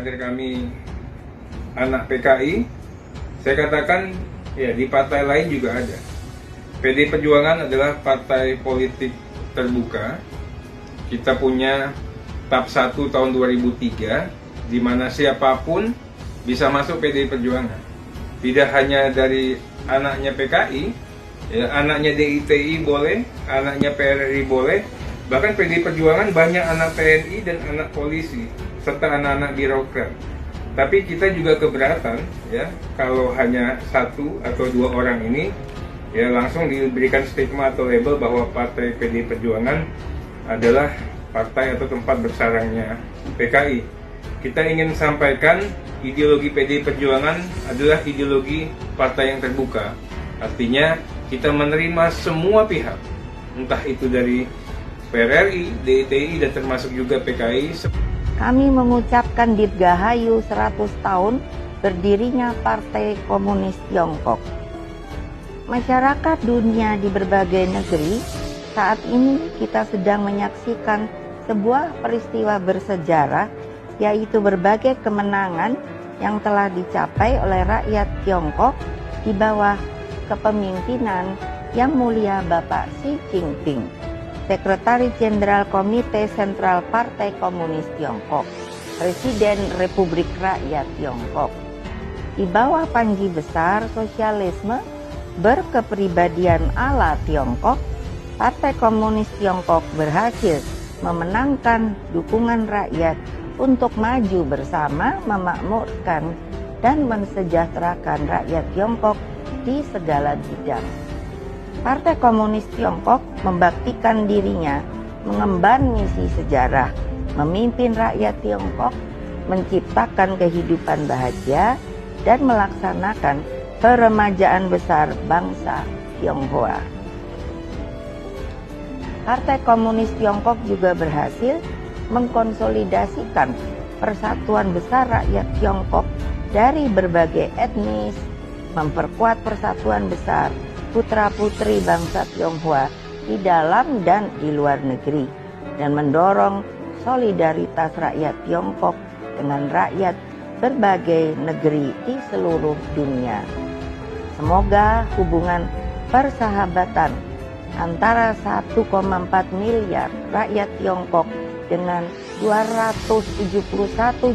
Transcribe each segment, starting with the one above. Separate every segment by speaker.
Speaker 1: kader kami anak PKI, saya katakan ya di partai lain juga ada. PD Perjuangan adalah partai politik terbuka. Kita punya TAP 1 tahun 2003, di mana siapapun bisa masuk PD Perjuangan. Tidak hanya dari anaknya PKI, ya, anaknya DITI boleh, anaknya PRRI boleh, bahkan PD Perjuangan banyak anak TNI dan anak polisi, serta anak-anak birokrat. Tapi kita juga keberatan ya kalau hanya satu atau dua orang ini ya langsung diberikan stigma atau label bahwa partai PD Perjuangan adalah partai atau tempat bersarangnya PKI. Kita ingin sampaikan ideologi PD Perjuangan adalah ideologi partai yang terbuka. Artinya kita menerima semua pihak, entah itu dari PRRI, DITI dan termasuk juga PKI.
Speaker 2: Kami mengucapkan Dirgahayu 100 tahun berdirinya Partai Komunis Tiongkok. Masyarakat dunia di berbagai negeri, saat ini kita sedang menyaksikan sebuah peristiwa bersejarah, yaitu berbagai kemenangan yang telah dicapai oleh rakyat Tiongkok di bawah kepemimpinan Yang Mulia Bapak Xi Jinping, Sekretaris Jenderal Komite Sentral Partai Komunis Tiongkok, Presiden Republik Rakyat Tiongkok. Di bawah panji besar sosialisme berkepribadian ala Tiongkok, Partai Komunis Tiongkok berhasil memenangkan dukungan rakyat untuk maju bersama memakmurkan dan mensejahterakan rakyat Tiongkok di segala bidang. Partai Komunis Tiongkok membaktikan dirinya mengemban misi sejarah, memimpin rakyat Tiongkok, menciptakan kehidupan bahagia, dan melaksanakan peremajaan besar bangsa Tionghoa. Partai Komunis Tiongkok juga berhasil mengkonsolidasikan persatuan besar rakyat Tiongkok dari berbagai etnis, memperkuat persatuan besar putra-putri bangsa Tionghoa di dalam dan di luar negeri, dan mendorong solidaritas rakyat Tiongkok dengan rakyat berbagai negeri di seluruh dunia. Semoga hubungan persahabatan antara 1,4 miliar rakyat Tiongkok dengan 271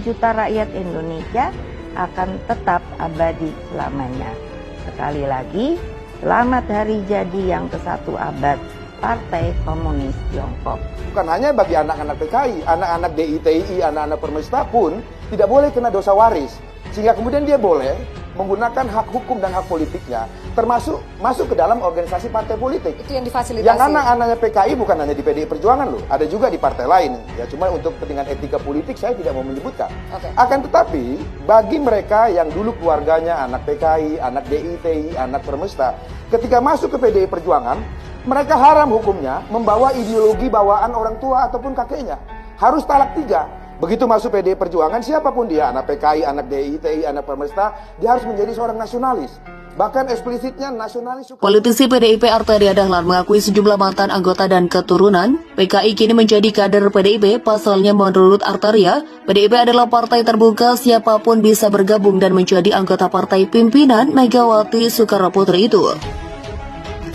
Speaker 2: juta rakyat Indonesia akan tetap abadi selamanya. Sekali lagi, selamat hari jadi yang ke-1 abad Partai Komunis Tiongkok.
Speaker 3: Bukan hanya bagi anak-anak PKI, anak-anak DITI, anak-anak Permesta pun tidak boleh kena dosa waris. Sehingga kemudian dia boleh menggunakan hak hukum dan hak politiknya, termasuk masuk ke dalam organisasi partai politik.
Speaker 4: Itu yang difasilitasi.
Speaker 3: Yang anak-anaknya PKI bukan hanya di PDI Perjuangan loh, ada juga di partai lain. Ya cuma untuk kepentingan etika politik saya tidak mau menyebutkan.
Speaker 4: Okay.
Speaker 3: Akan tetapi bagi mereka yang dulu keluarganya anak PKI, anak DITI, anak Permesta, ketika masuk ke PDI Perjuangan, mereka haram hukumnya membawa ideologi bawaan orang tua ataupun kakeknya. Harus talak 3. Begitu masuk PDI Perjuangan, siapapun dia, anak PKI, anak DITI, anak Permesta, dia harus menjadi seorang nasionalis. Bahkan eksplisitnya nasionalis.
Speaker 5: Politisi PDIP Arteria Dahlan mengakui sejumlah mantan anggota dan keturunan PKI kini menjadi kader PDIP. Pasalnya menurut Arteria, PDIP adalah partai terbuka, siapapun bisa bergabung dan menjadi anggota partai pimpinan Megawati Soekarnoputri itu.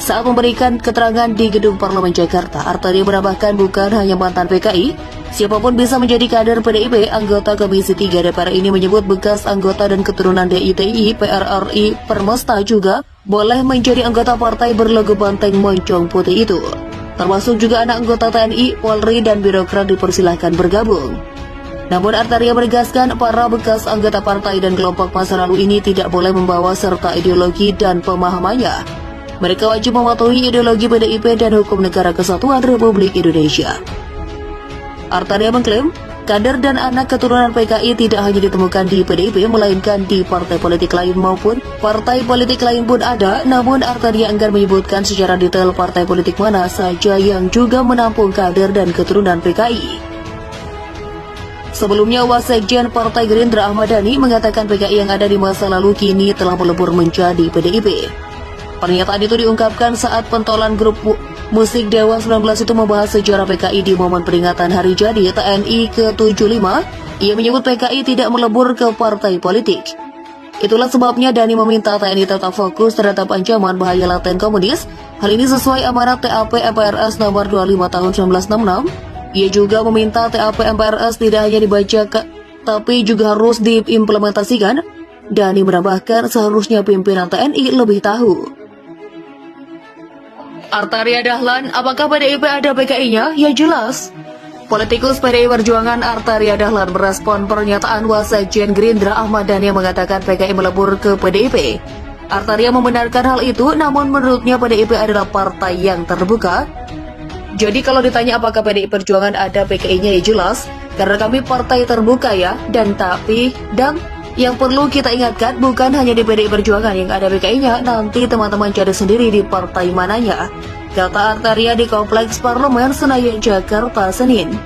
Speaker 5: Saat memberikan keterangan di Gedung Parlemen Jakarta, Arteria menambahkan bukan hanya mantan PKI, siapapun bisa menjadi kader PDIP. Anggota Komisi 3 DPR ini menyebut bekas anggota dan keturunan DITI, PRRI, Permesta juga boleh menjadi anggota partai berlogo banteng moncong putih itu. Termasuk juga anak anggota TNI, Polri, dan birokrat dipersilahkan bergabung. Namun Arteria menegaskan para bekas anggota partai dan kelompok masa lalu ini tidak boleh membawa serta ideologi dan pemahamannya. Mereka wajib mematuhi ideologi PDIP dan hukum negara kesatuan Republik Indonesia. Arteria mengklaim, kader dan anak keturunan PKI tidak hanya ditemukan di PDIP, melainkan di partai politik lain maupun partai politik lain pun ada. Namun Arteria enggan menyebutkan secara detail partai politik mana saja yang juga menampung kader dan keturunan PKI. Sebelumnya, Wasekjen Partai Gerindra Ahmad Dhani mengatakan PKI yang ada di masa lalu kini telah melebur menjadi PDIP. Pernyataan itu diungkapkan saat pentolan grup Musik Dewa 19 itu membahas sejarah PKI di momen peringatan Hari Jadi TNI ke-75. Ia menyebut PKI tidak melebur ke partai politik. Itulah sebabnya Dhani meminta TNI tetap fokus terhadap ancaman bahaya laten komunis. Hal ini sesuai amanat TAP MPRS nomor 25 tahun 1966. Ia juga meminta TAP MPRS tidak hanya dibaca tapi juga harus diimplementasikan. Dhani menambahkan seharusnya pimpinan TNI lebih tahu. Artaria Dahlan, apakah PDIP ada PKI-nya? Ya jelas. Politikus PDI Perjuangan Artaria Dahlan merespon pernyataan Wasekjen Gerindra Ahmad Dhani yang mengatakan PKI melebur ke PDIP. Artaria membenarkan hal itu, namun menurutnya PDIP adalah partai yang terbuka. Jadi kalau ditanya apakah PDI Perjuangan ada PKI-nya, ya jelas, karena kami partai terbuka ya, dan yang perlu kita ingatkan bukan hanya di PDI Perjuangan yang ada PKI-nya, nanti teman-teman cari sendiri di partai mananya, kata Artaria di Kompleks Parlemen Senayan, Jakarta, Senin.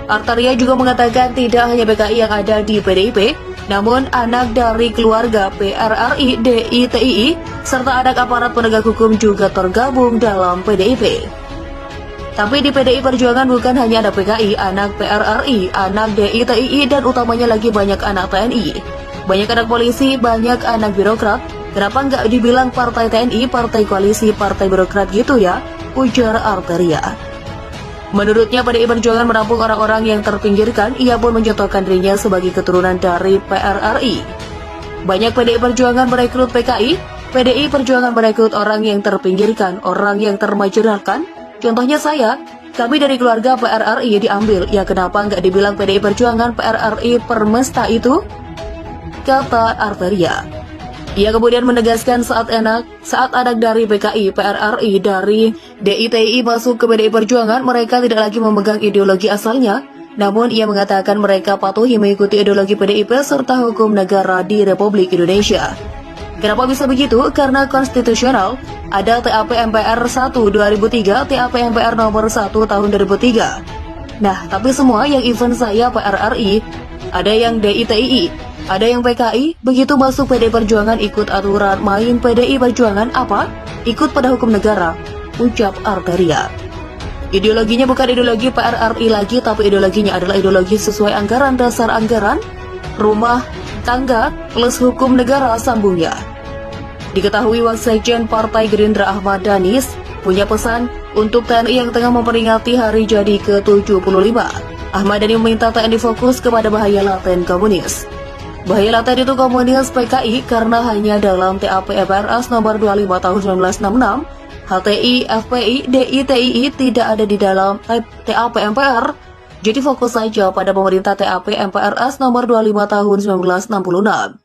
Speaker 5: Artaria juga mengatakan tidak hanya PKI yang ada di PDIP, namun anak dari keluarga PRRI, DI, serta anak aparat penegak hukum juga tergabung dalam PDIP. Tapi di PDI Perjuangan bukan hanya ada PKI, anak PRRI, anak DI, dan utamanya lagi banyak anak TNI. Banyak anak polisi, banyak anak birokrat. Kenapa nggak dibilang partai TNI, partai koalisi, partai birokrat gitu ya? Ujar Artaria. Menurutnya PDI Perjuangan menampung orang-orang yang terpinggirkan, ia pun mencontohkan dirinya sebagai keturunan dari PRRI. Banyak PDI Perjuangan merekrut PKI, PDI Perjuangan merekrut orang yang terpinggirkan, orang yang termarginalkan. Contohnya saya, kami dari keluarga PRRI diambil, ya kenapa nggak dibilang PDI Perjuangan PRRI Permesta itu? Kata Artaria. Ia kemudian menegaskan saat anak dari PKI, PRRI, dari DI masuk ke PDI Perjuangan, mereka tidak lagi memegang ideologi asalnya, namun ia mengatakan mereka patuhi mengikuti ideologi PDIP serta hukum negara di Republik Indonesia. Kenapa bisa begitu? Karena konstitusional, ada TAP MPR 1 2003, TAP MPR nomor 1 tahun 2003. Nah, tapi semua yang event saya PRRI, ada yang DI, ada yang PKI, begitu masuk PDI Perjuangan ikut aturan main PDI Perjuangan apa? Ikut pada hukum negara, ucap Artaria. Ideologinya bukan ideologi PRRI lagi, tapi ideologinya adalah ideologi sesuai anggaran dasar anggaran, rumah tangga plus hukum negara, sambungnya. Diketahui Wasekjen Partai Gerindra Ahmad Dhani punya pesan untuk TNI yang tengah memperingati Hari Jadi ke-75. Ahmad Dhani meminta TNI fokus kepada bahaya laten komunis. Bahaya laten itu komunis PKI karena hanya dalam TAP MPRS nomor 25 tahun 1966, HTI, FPI, DI, tidak ada di dalam TAP MPR. Jadi fokus saja pada pemerintah TAP MPRS nomor 25 tahun 1966.